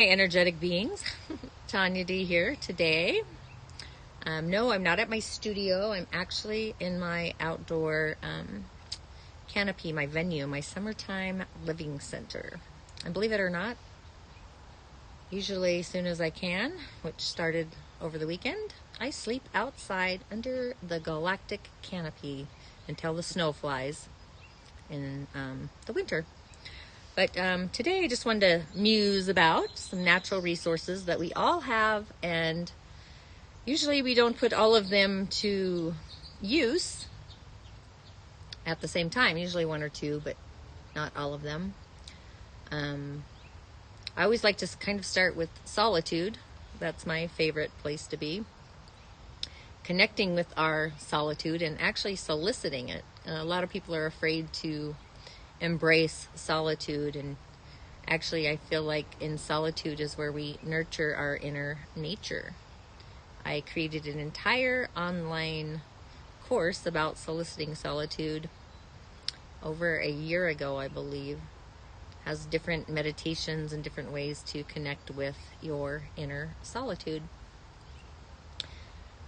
Hi, energetic beings. Tanya D here today. No, I'm not at my studio. I'm actually in my outdoor canopy, my venue, my summertime living center. And believe it or not, usually as soon as I can, which started over the weekend, I sleep outside under the galactic canopy until the snow flies in the winter. But today I just wanted to muse about some natural resources that we all have, and usually we don't put all of them to use at the same time, usually one or two, but not all of them. I always like to kind of start with solitude. That's my favorite place to be. Connecting with our solitude and actually soliciting it. A lot of people are afraid to embrace solitude, and actually I feel like in solitude is where we nurture our inner nature. I created an entire online course about soliciting solitude over a year ago, I believe. Has different meditations and different ways to connect with your inner solitude.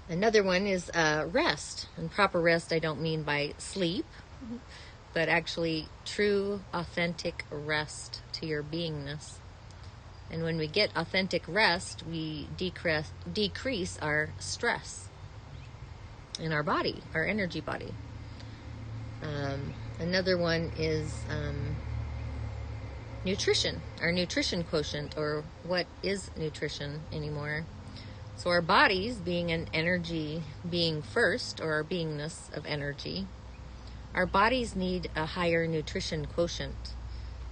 Another one is rest. And proper rest I don't mean by sleep, but actually true, authentic rest to your beingness. And when we get authentic rest, we decrease our stress in our body, our energy body. Another one is nutrition, our nutrition quotient, or what is nutrition anymore. So our bodies, being an energy being first, or our beingness of energy, our bodies need a higher nutrition quotient,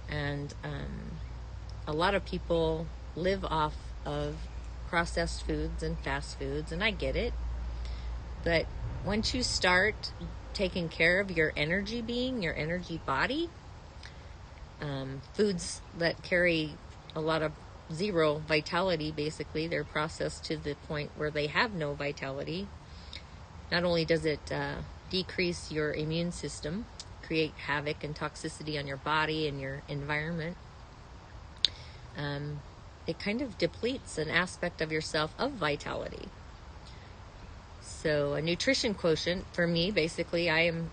and a lot of people live off of processed foods and fast foods, and I get it. But once you start taking care of your energy being, your energy body, foods that carry a lot of zero vitality, basically, they're processed to the point where they have no vitality. Not only does it decrease your immune system, create havoc and toxicity on your body and your environment, it kind of depletes an aspect of yourself of vitality. So a nutrition quotient, for me, basically, I am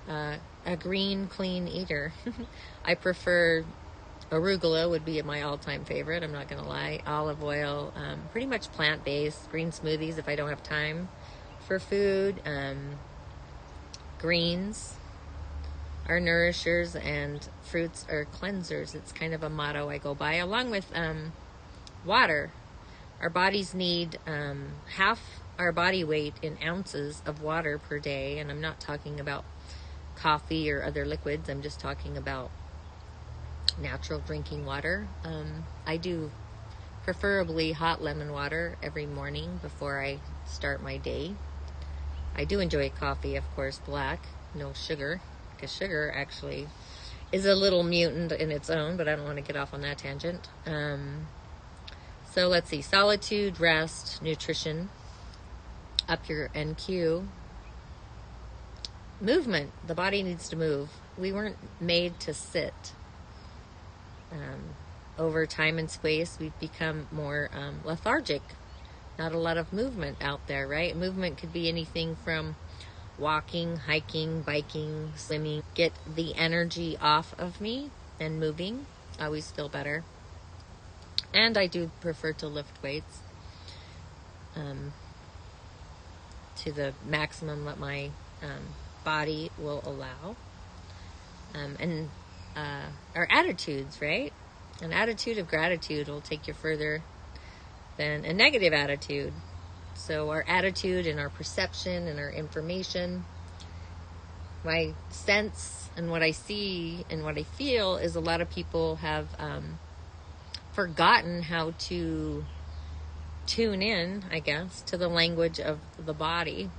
a green, clean eater. I prefer arugula would be my all-time favorite, I'm not going to lie. Olive oil, pretty much plant-based, green smoothies if I don't have time for food. Greens are nourishers and fruits are cleansers. It's kind of a motto I go by, along with water. Our bodies need half our body weight in ounces of water per day, and I'm not talking about coffee or other liquids. I'm just talking about natural drinking water. I do preferably hot lemon water every morning before I start my day. I do enjoy coffee, of course, black, no sugar, because sugar actually is a little mutant in its own, but I don't want to get off on that tangent. So let's see, solitude, rest, nutrition, up your NQ. Movement, the body needs to move. We weren't made to sit. Over time and space, we've become more lethargic. Not a lot of movement out there, right? Movement could be anything from walking, hiking, biking, swimming. Get the energy off of me and moving. I always feel better. And I do prefer to lift weights to the maximum that my body will allow. And our attitudes, right? An attitude of gratitude will take you further than a negative attitude. So our attitude and our perception and our information, my sense and what I see and what I feel is a lot of people have forgotten how to tune in, I guess, to the language of the body.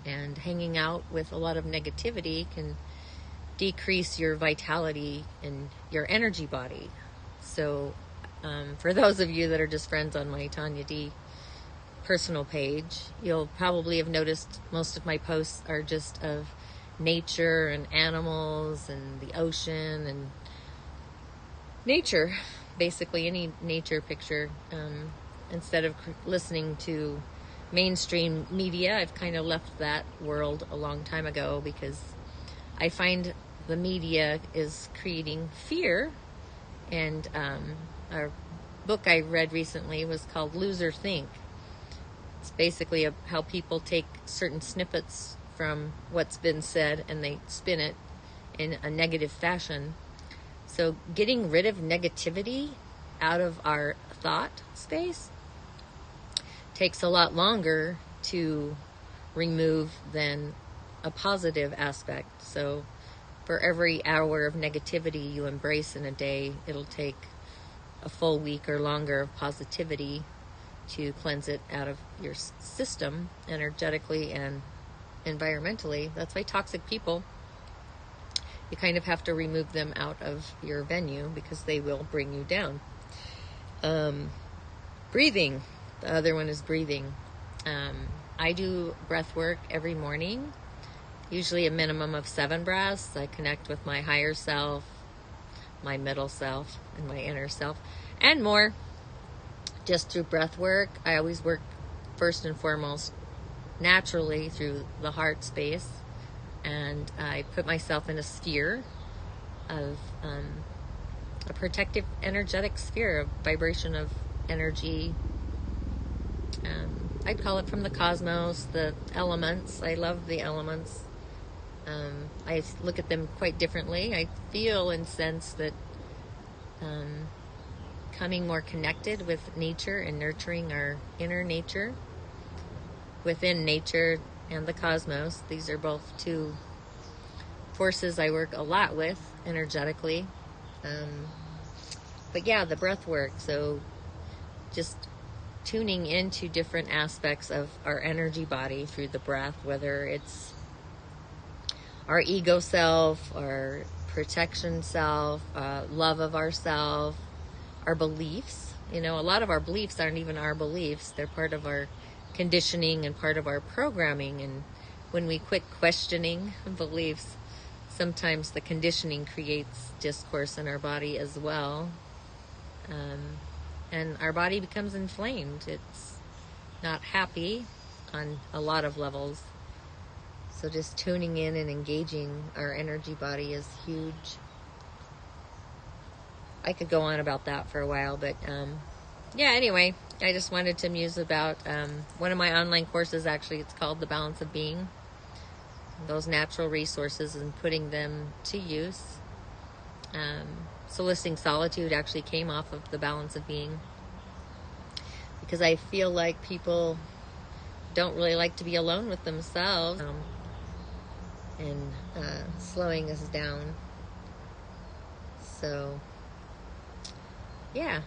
And hanging out with a lot of negativity can decrease your vitality and your energy body. So for those of you that are just friends on my Tanya D personal page, you'll probably have noticed most of my posts are just of nature and animals and the ocean and nature. basically any nature picture. Instead of listening to mainstream media, I've kind of left that world a long time ago, because I find the media is creating fear. And a book I read recently was called Loser Think. It's basically how people take certain snippets from what's been said and they spin it in a negative fashion. So getting rid of negativity out of our thought space takes a lot longer to remove than a positive aspect. So for every hour of negativity you embrace in a day, it'll take a full week or longer of positivity to cleanse it out of your system, energetically and environmentally. That's why toxic people, you kind of have to remove them out of your venue, because they will bring you down. Breathing. The other one is breathing. I do breath work every morning, usually a minimum of 7 breaths. I connect with my higher self, my middle self, and my inner self, and more. Just through breath work. I always work first and foremost naturally through the heart space, and I put myself in a sphere of a protective, energetic sphere, a vibration of energy. I'd call it from the cosmos, the elements. I love the elements. I look at them quite differently. I feel and sense that becoming more connected with nature and nurturing our inner nature within nature and the cosmos. These are both two forces I work a lot with energetically. But yeah, the breath work. So just tuning into different aspects of our energy body through the breath, whether it's our ego self, our protection self, love of ourself, our beliefs. You know, a lot of our beliefs aren't even our beliefs. They're part of our conditioning and part of our programming. And when we quit questioning beliefs, sometimes the conditioning creates discourse in our body as well. And our body becomes inflamed. It's not happy on a lot of levels. So just tuning in and engaging our energy body is huge. I could go on about that for a while, but yeah, anyway, I just wanted to muse about one of my online courses. Actually, it's called The Balance of Being. Those natural resources and putting them to use. Soliciting Solitude actually came off of The Balance of Being, because I feel like people don't really like to be alone with themselves, and slowing us down. So yeah,